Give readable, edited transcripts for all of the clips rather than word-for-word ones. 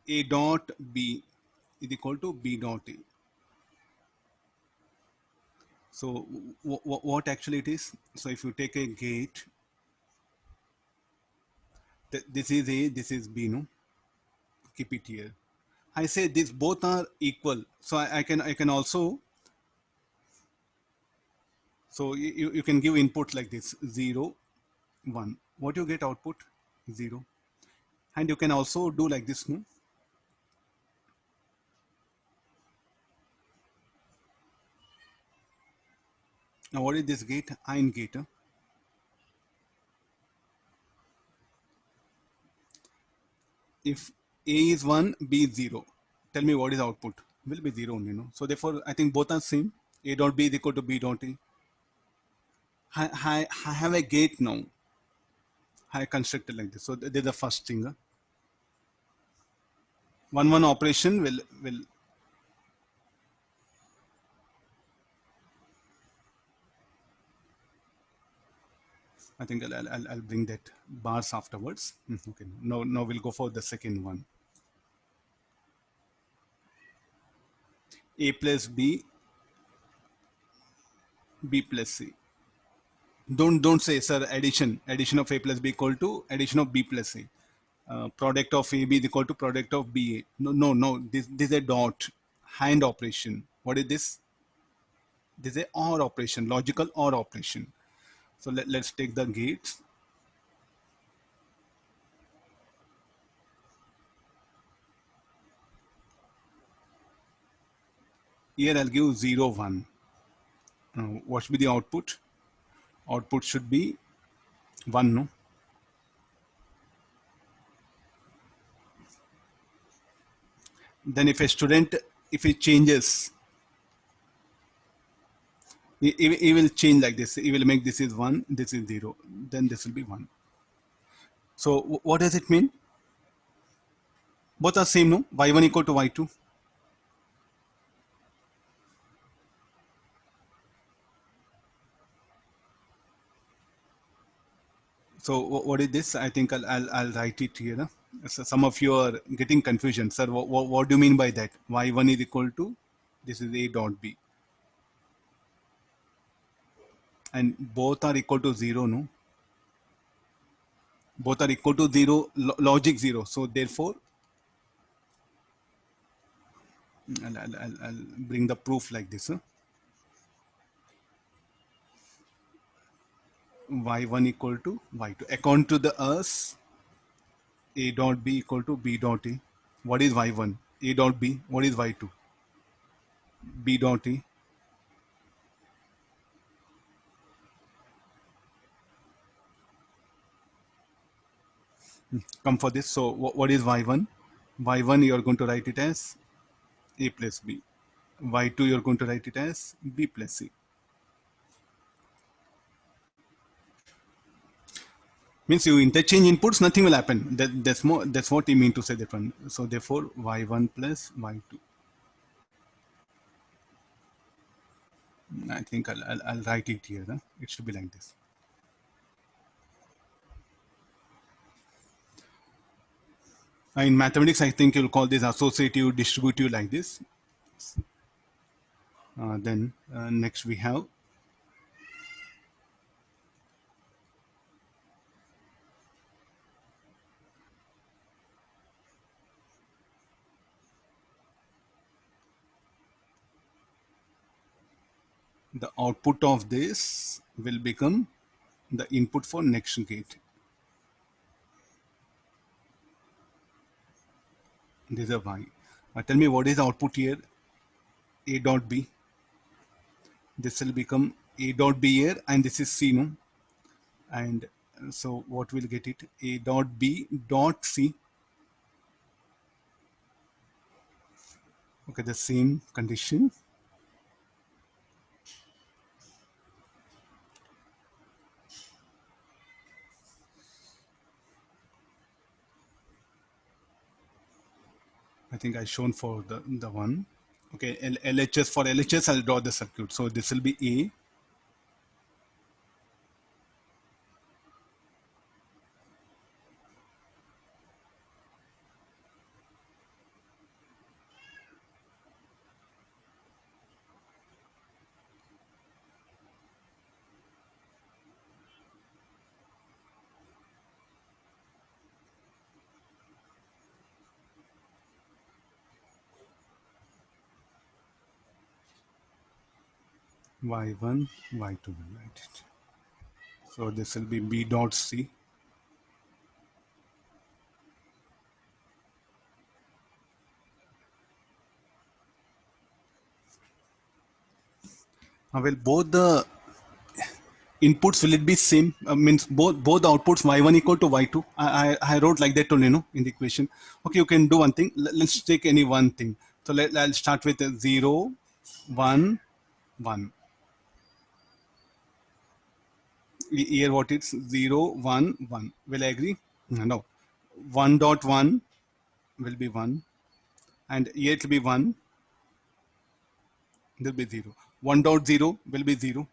A dot B is equal to B dot A. So what actually it is? So if you take a gate, this is A, this is B, no? Keep it here. I say these both are equal. So I can also, so you can give input like this, 0, 1. What you get output? 0. And you can also do like this, no? Now what is this gate? AND gate. Huh? If A is 1, B is 0, tell me what is output? Will be 0 only, no? So therefore, I think both are same. A dot B is equal to B dot A. I have a gate now. I constructed like this. So this is the first thing. Huh? One operation will. I think I'll bring that bars afterwards. Okay. Now we'll go for the second one. A plus B, B plus C. Don't say, sir, addition of A plus B equal to addition of B plus A. Product of AB is equal to product of BA. No. This is a dot hand operation. What is this? This is a OR operation, logical OR operation. So let's take the gates. Here I'll give 0, 1. What should be the output? Output should be 1, no? Then if a student, if he changes, he will change like this. He will make this is 1, this is 0. Then this will be 1. So what does it mean? Both are same, no? Y1 equal to Y2. So what is this? I think I'll write it here. Huh? So some of you are getting confusion. Sir, what do you mean by that? Y1 is equal to, this is A dot B. And both are equal to 0, no? Both are equal to 0, logic 0. So therefore, I'll bring the proof like this. Huh? Y1 equal to Y2. According to the us, A dot B equal to B dot A. What is Y1? A dot B. What is Y2? B dot A. Come for this. So what is Y1? Y1 you are going to write it as A plus B. Y2 you are going to write it as B plus C. Means you interchange inputs, nothing will happen. That's what you mean to say that one. So therefore Y1 plus Y2. I think I'll write it here. Huh? It should be like this. In mathematics, I think you'll call this associative, distributive like this. Then next we have the output of this will become the input for next gate. This is a Y. Tell me what is the output here? A dot B. This will become A dot B here, and this is C, no? And so what will get it? A dot B dot C. Okay, the same condition. I think I shown for the one. Okay, LHS, for LHS I'll draw the circuit. So this will be A. y1, y2 will write it. So this will be b dot c. Well, both the inputs will it be same? Means both the outputs y1 equal to y2. I wrote like that only, in the equation. Okay, you can do one thing. Let's take any one thing. So I'll start with 0, 1, 1. Here what it's 0, 1, 1. Will I agree? No. 1 dot 1 will be 1. And here it will be 1. There will be 0. 1 dot 0 will be 0.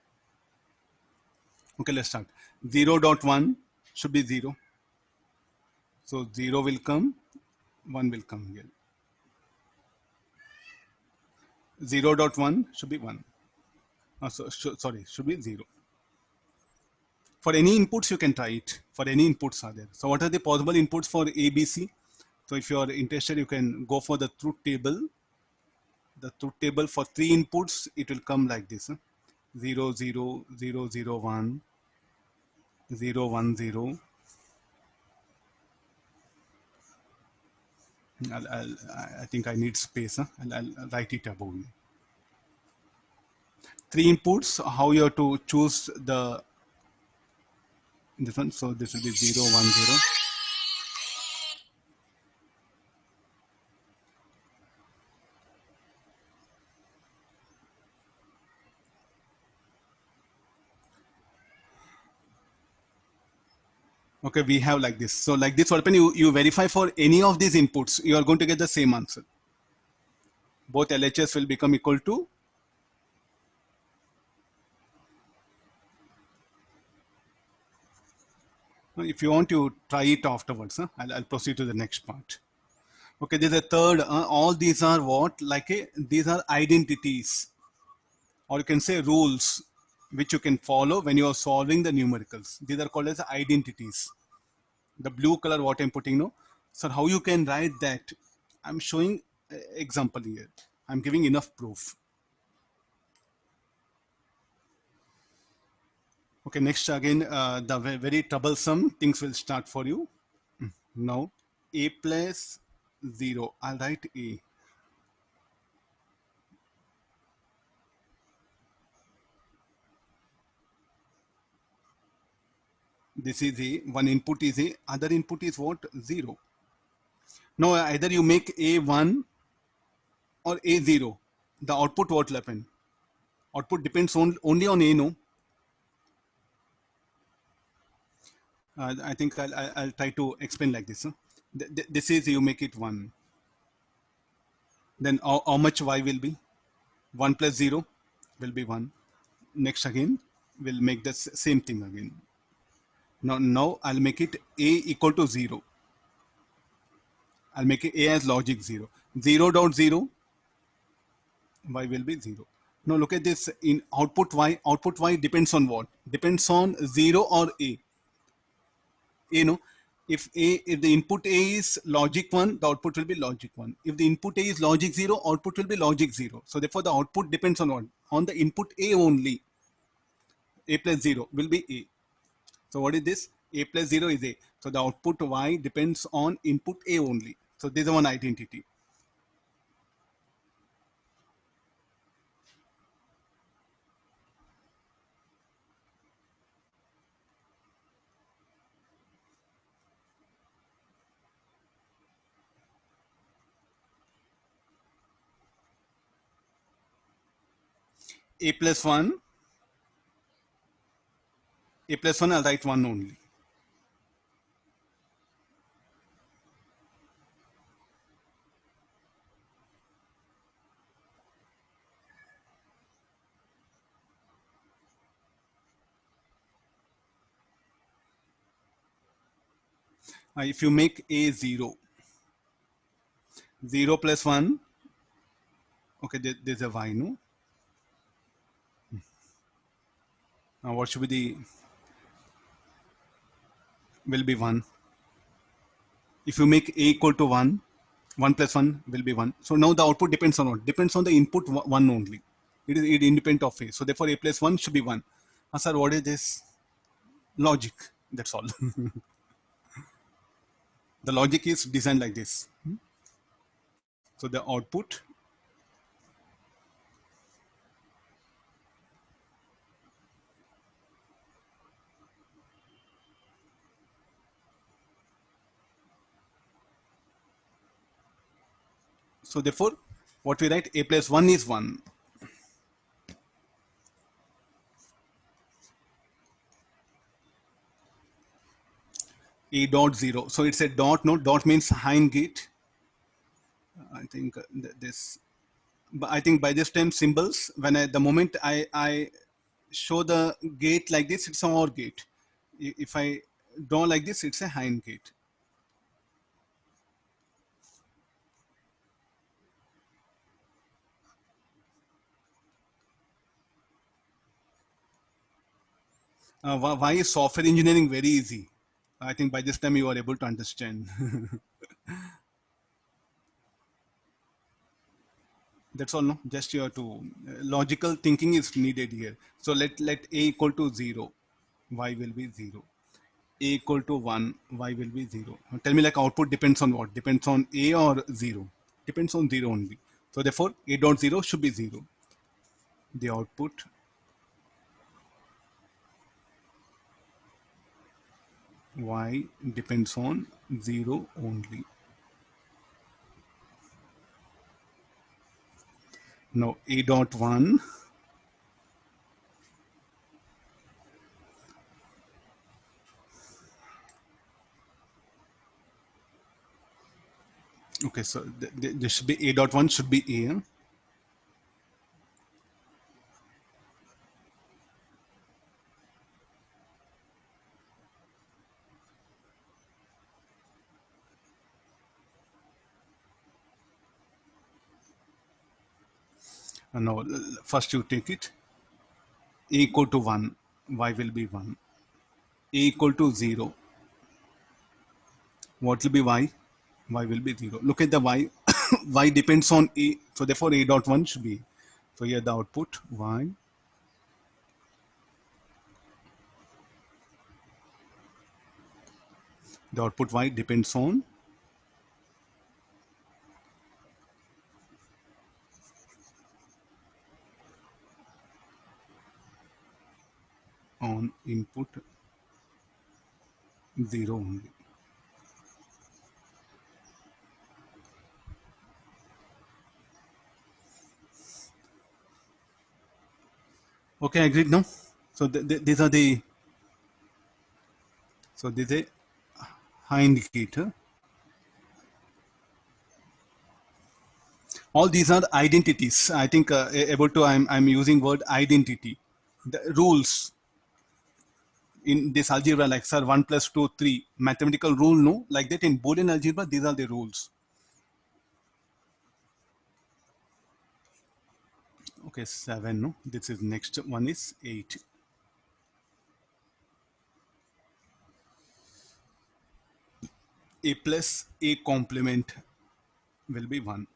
Okay, let's start. 0 dot 1 should be 0. So 0 will come, 1 will come here. 0 dot 1 should be 1. Sorry, should be 0. For any inputs, you can try it. For any inputs are there. So what are the possible inputs for A, B, C? So if you are interested, you can go for the truth table. The truth table for 3 inputs, it will come like this. 0, 0, 0, 0, 1, 0, 1, 0. I think I need space. I'll write it above. 3 inputs, how you have to choose the this one. So this will be 0, 1, 0. Okay, we have like this. So like this, what happen, you verify for any of these inputs, you are going to get the same answer. Both LHS will become equal to if you want to try it afterwards. I'll proceed to the next part. Okay, there's a third. All these are what? These are identities, or you can say rules, which you can follow when you are solving the numericals. These are called as identities. The blue color, what I'm putting, no? So how you can write that? I'm showing example here. I'm giving enough proof. Okay, next again, the very troublesome things will start for you. Now, a plus 0. I'll write a. This is a. One input is a. Other input is what? 0. Now, either you make a1 or a0. The output what will happen? Output depends only on a, no? I think I'll try to explain like this. This is you make it 1. Then how much y will be? 1 plus 0 will be 1. Next again, we'll make the same thing again. Now I'll make it a equal to 0. I'll make it a as logic 0. 0 dot 0, y will be 0. Now look at this in output y. Output y depends on what? Depends on 0 or a. If the input a is logic 1, the output will be logic 1. If the input a is logic 0, output will be logic 0. So therefore the output depends on what? On the input a only. A plus 0 will be a. So what is this? A plus 0 is a. So the output y depends on input a only. So this is one identity. A plus 1. A plus 1, I'll write 1 only. If you make a 0, 0 plus 1, okay, there's a y, no? Now what should be the, will be 1. If you make a equal to 1, 1 plus 1 will be 1. So now the output depends on what? Depends on the input 1 only. It is independent of A. So therefore A plus 1 should be 1. Sir, what is this? Logic. That's all. The logic is designed like this. So the output, so therefore what we write, A plus 1 is 1. A dot 0. So it's a dot, no, dot means hind gate. I think this, but I think by this time symbols, when the moment I show the gate like this, it's an OR gate. If I draw like this, it's a hind gate. Why is software engineering very easy? I think by this time you are able to understand. That's all, no? Just you have to, logical thinking is needed here. So let A equal to 0, Y will be 0. A equal to 1, Y will be 0. Now tell me, like, output depends on what? Depends on A or 0? Depends on 0 only. So therefore, A dot 0 should be 0. The output, Y depends on 0 only. Now A dot 1, okay, so this should be A dot 1 should be A. And now first you take it. A equal to 1, Y will be 1. A equal to 0, what will be Y? Y will be 0. Look at the Y. Y depends on A. So therefore A dot 1 should be. So here the output Y. The output Y depends on input 0 only. Okay, agreed now. So these are the, so this is a high indicator. All these are identities. I think able to, I'm using word identity. The rules in this algebra, like, sir, 1 plus 2, 3, mathematical rule, no? Like that in Boolean algebra, these are the rules. Okay, 7, no? This is next one is 8. A plus A complement will be 1.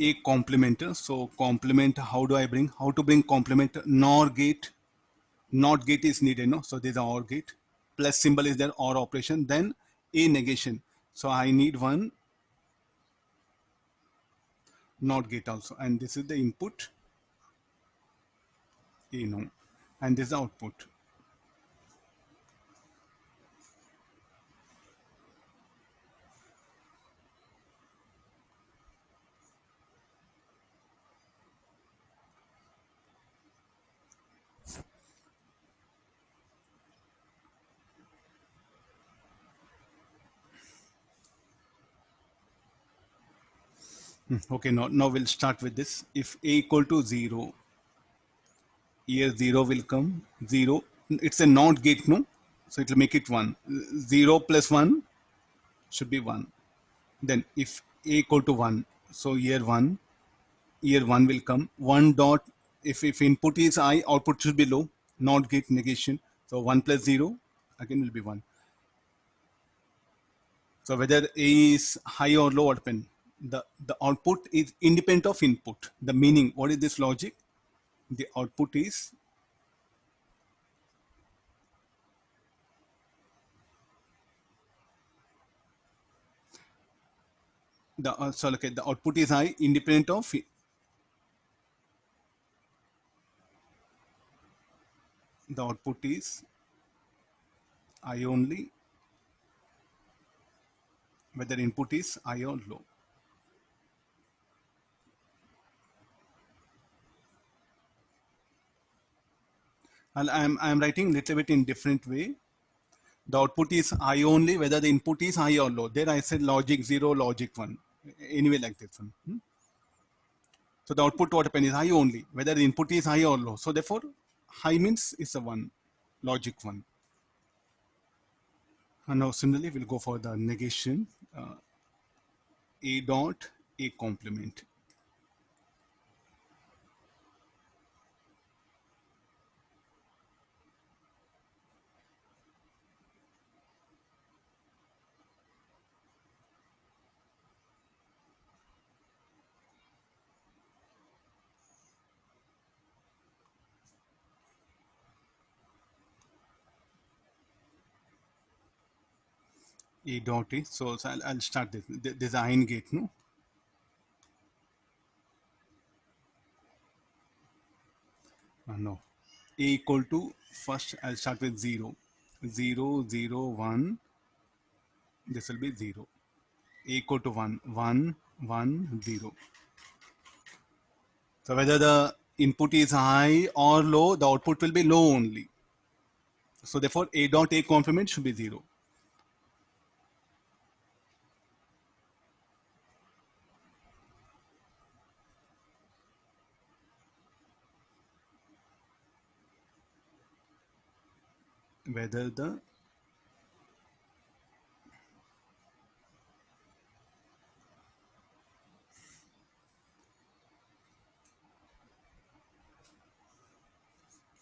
A complement, so complement, how do I bring? How to bring complement? NOR gate. Not gate is needed, no? So there's an OR gate. Plus symbol is there, OR operation. Then A negation. So I need one NOT gate also. And this is the input, A, no. And this is the output. Okay, now we'll start with this. If A equal to 0, here 0 will come. 0, it's a NOT gate, no? So it will make it 1. 0 plus 1 should be 1. Then if A equal to 1, so here 1 will come. 1 dot, if input is I, output should be low, not gate negation. So 1 plus 0 again will be 1. So whether A is high or low, what pen? the output is independent of input. The meaning, what is this logic? The output is the output is I independent of the output is I only, whether input is high or low. And I'm writing little bit in different way. The output is I only, whether the input is high or low. There I said logic 0, logic 1. Anyway, like this one. So the output what happens is high only, whether the input is high or low. So therefore, high means is a 1, logic 1. And now similarly, we'll go for the negation. A dot A complement. A dot A. So I'll start this. There's a AND gate, no? No. A equal to, first I'll start with 0. 0, 0, 1. This will be 0. A equal to 1. 1, 1, 0. So whether the input is high or low, the output will be low only. So therefore, A dot A complement should be 0. Whether the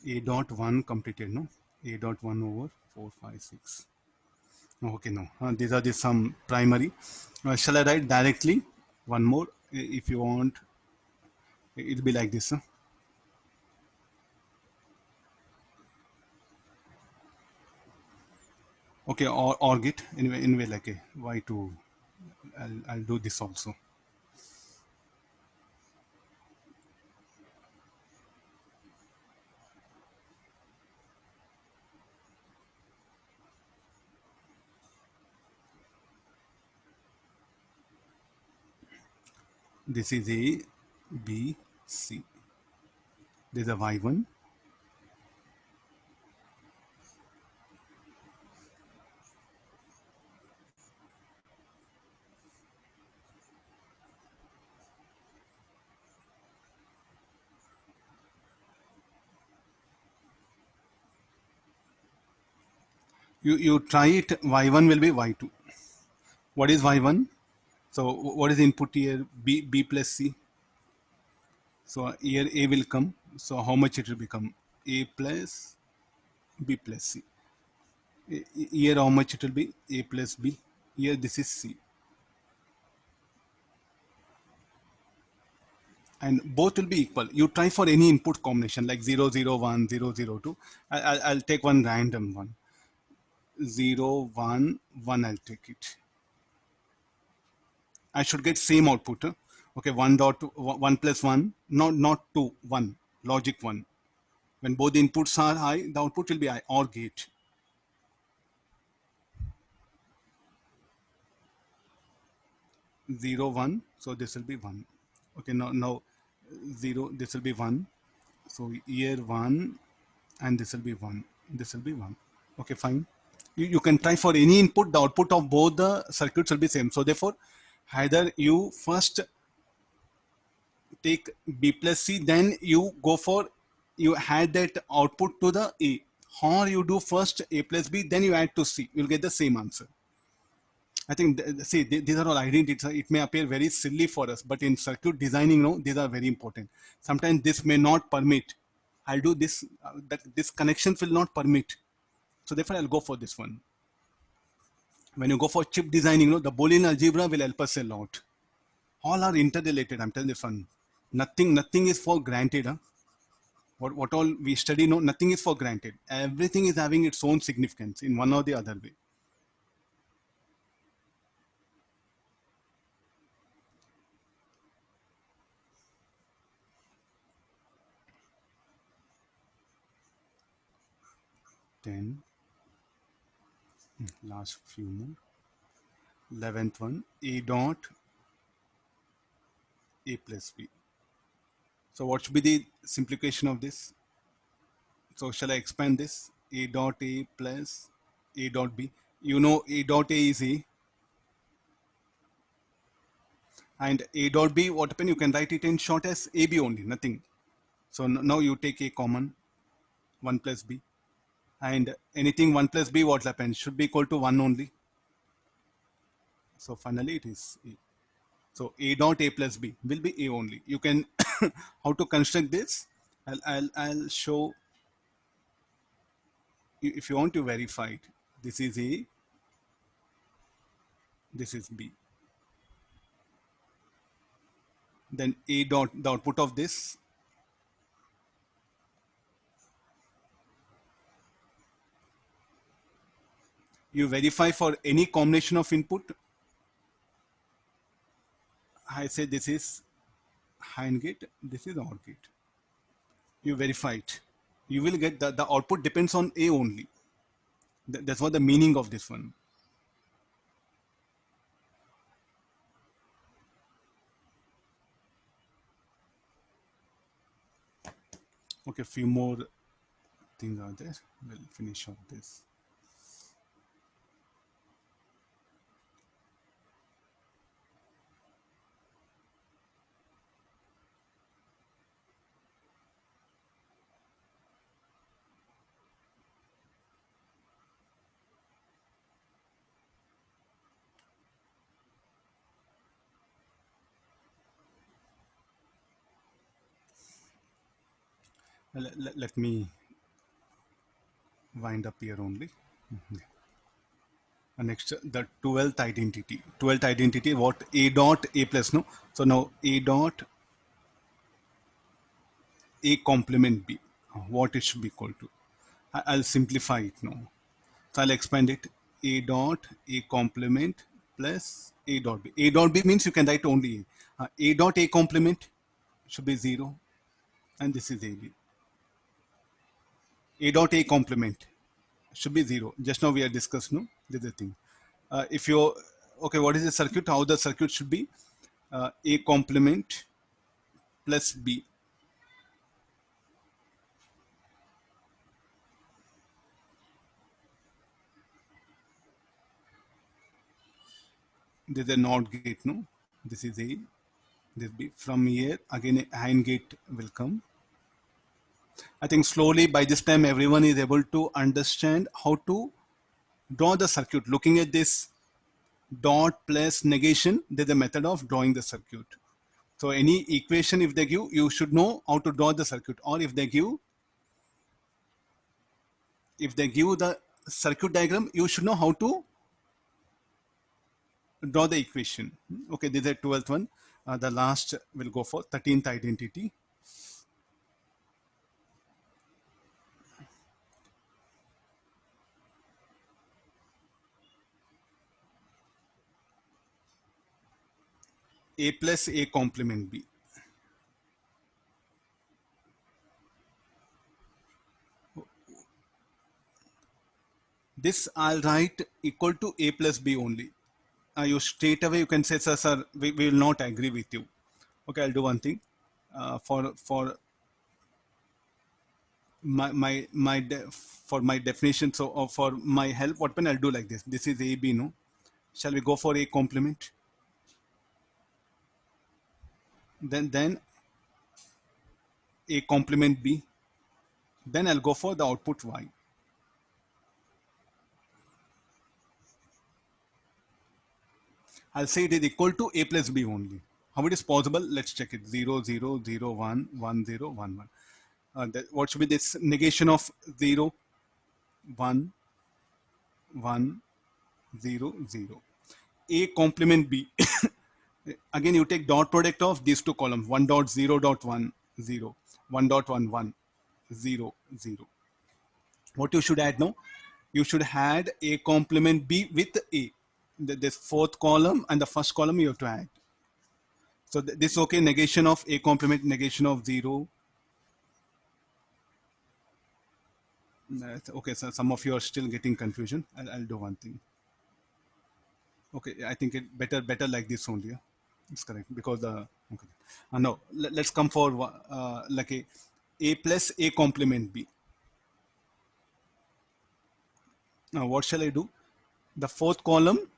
A dot 1 completed, no? A dot 1 over 4, 5, 6. Okay, no. These are the some primary. Shall I write directly? One more. If you want, it'll be like this. Huh? Okay, or git. Anyway, like a y2. I'll do this also. This is A, B, C. There's a y1. You try it. Y1 will be y2. What is y1? So what is input here? B plus C. So here A will come. So how much it will become? A plus B plus C. Here how much it will be? A plus B. Here this is C. And both will be equal. You try for any input combination like 0, 0, 1, 0, 0, 2. I'll take one random one. 0, 1, 1, I'll take it. I should get same output. Huh? Okay, 1 dot 1 plus 1, not 2, 1, logic 1. When both the inputs are high, the output will be high, OR gate. 0, 1, so this will be 1. Okay, now 0, this will be 1. So here 1, and this will be 1. This will be 1. Okay, fine. You can try for any input, the output of both the circuits will be same. So therefore, either you first take B plus C, then you go for, you add that output to the A. Or you do first A plus B, then you add to C. You'll get the same answer. I think, see, these are all identities. It may appear very silly for us, but in circuit designing, no, these are very important. Sometimes this may not permit. I'll do this, that this connections will not permit. So therefore, I'll go for this one. When you go for chip designing, no, the Boolean algebra will help us a lot. All are interrelated. I'm telling you, fun. Nothing is for granted. Huh? What all we study, no, nothing is for granted. Everything is having its own significance in one or the other way. Then last few more. 11th one, A dot A plus B. So what should be the simplification of this? So shall I expand this? A dot A plus A dot B. You know A dot A is A, and A dot B, what happen? You can write it in short as AB only, nothing. So now you take A common, 1 plus B. And anything 1 plus B, what happens? Should be equal to 1 only. So finally it is A. So A dot A plus B will be A only. You can, how to construct this? I'll show you if you want to verify it. This is A, this is B. Then A dot, the output of this, you verify for any combination of input. I say this is AND gate, this is OR gate. You verify it. You will get the output depends on A only. That's what the meaning of this one. Okay, few more things are there. We'll finish off this. Let me wind up here only. Next, the 12th identity. 12th identity, what? A dot A plus, no? So now A dot A complement B. What it should be equal to? I'll simplify it now. So I'll expand it. A dot A complement plus A dot B. A dot B means you can write only A. A dot A complement should be 0. And this is AB. A dot A complement should be 0. Just now we are discussed, no? This is the thing. If you, okay, what is the circuit? How the circuit should be? A complement plus B. This is a NOT gate, no? This is A. This B. From here, again, a AND gate will come. I think slowly by this time, everyone is able to understand how to draw the circuit. Looking at this dot plus negation, there's a method of drawing the circuit. So any equation, if they give, you should know how to draw the circuit. Or if they give the circuit diagram, you should know how to draw the equation. Okay, this is the 12th one. The last will go for 13th identity. A plus A complement B. This I'll write equal to A plus B only. You straight away you can say, sir, we will not agree with you. Okay, I'll do one thing. For my definition, so for my help, what pen I'll do like this. This is A B, no? Shall we go for A complement? Then A complement B. Then I'll go for the output Y. I'll say it is equal to A plus B only. How it is possible? Let's check it. 0, 0, 0, 1, 1, 0, 1, 1. What should be this negation of 0, 1, 1, 0, 0. A complement B. Again, you take dot product of these two columns, 1 dot 0 dot 1 0, 1 dot 1 1 0 0. What you should add now? You should add a complement b with a. This fourth column and the first column you have to add. So this is okay. Negation of a complement, negation of 0. Okay, so some of you are still getting confusion. I'll do one thing. Okay, I think it better like this only. Yeah? It's correct because the okay. No, let's come for like a plus a complement b. Now what shall I do? The fourth column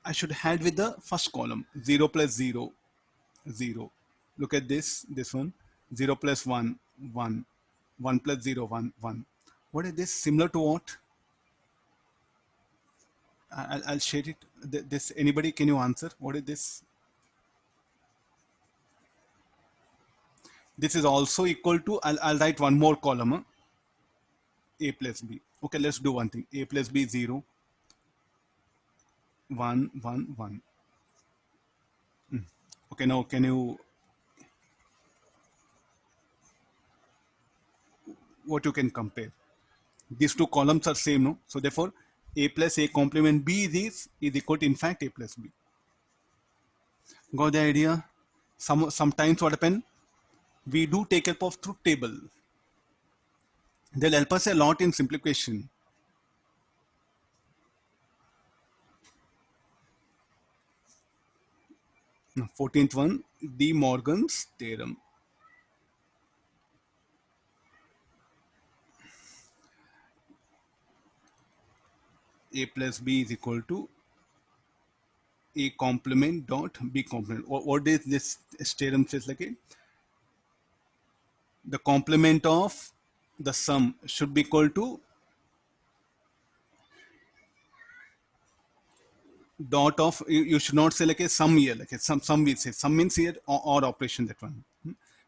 I should add with the first column. 0 plus 0 0. Look at this one. 0 plus 1 1. 1 plus 0 1 1. What is this? Similar to what? I'll share it. This anybody can you answer? What is this? This is also equal to, I'll write one more column, huh? A plus B. Okay, let's do one thing. A plus B 0, 1, 1, 1. Okay, now can you, what you can compare? These two columns are same, no? So therefore, A plus A complement B is equal to, in fact, A plus B. Got the idea? Sometimes what happen? We do take help of truth table. They'll help us a lot in simplification. Now, 14th one, De Morgan's theorem. A plus B is equal to A complement dot B complement. What is this theorem says like it? The complement of the sum should be equal to dot of, you should not say like a sum here, like a sum we say. Sum means here or operation, that one.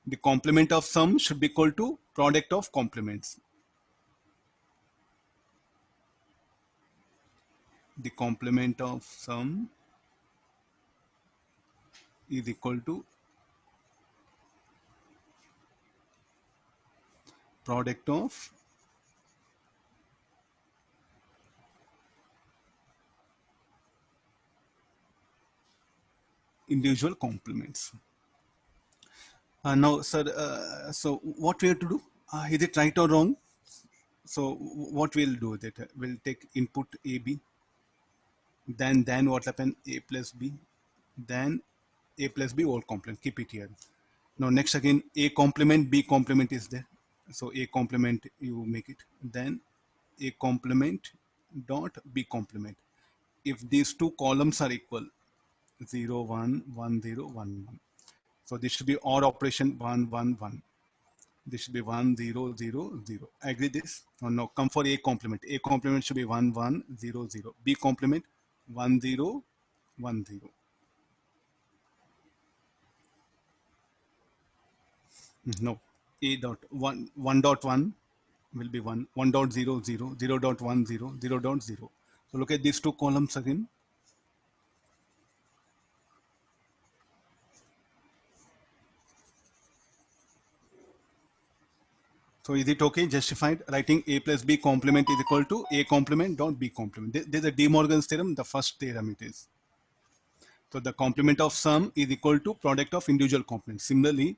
The complement of sum should be equal to product of complements. The complement of sum is equal to product of individual complements. Now, sir, so what we have to do? Is it right or wrong? So what we'll do that we'll take input A B, then what happen? A plus B, then A plus B whole complement. Keep it here. Now next again A complement B complement is there. So A complement you make it. Then A complement dot B complement. If these two columns are equal, 0 1 1 0 1 1. So this should be OR operation 1 1 1. This should be 1 0 0 0. Agree this? Or no? Come for A complement. A complement should be 1 1 0 0. B complement 1 0 1 0. No. A dot 1 dot 1 will be 1. 1 dot 0 0. 0 dot 1 0. 0 dot 0. So look at these two columns again. So is it okay, justified, writing A plus B complement is equal to A complement dot B complement? There's a De Morgan's theorem, the first theorem it is. So the complement of sum is equal to product of individual components. Similarly,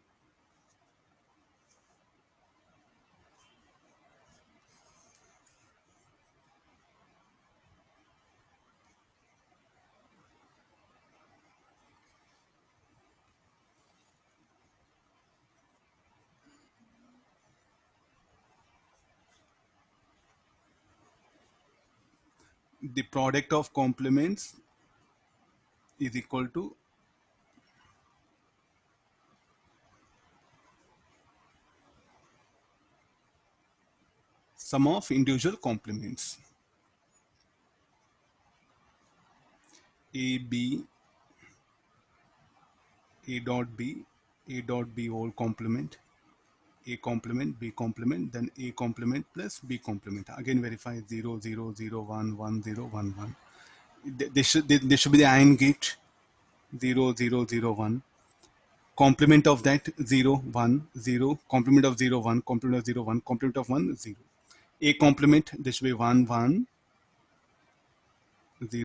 the product of complements is equal to sum of individual complements. A, B, A dot B, A dot B whole complement, A complement, B complement, then A complement plus B complement. Again verify 0, 0, 0, 1, 1, 0, 1, 1. This should be the AND gate. 0, 0, 0, 1. Complement of that 0, 1, 0. Complement of 0, 1. Complement of 0, 1. Complement of 1, 0. A complement, this way 1, 1.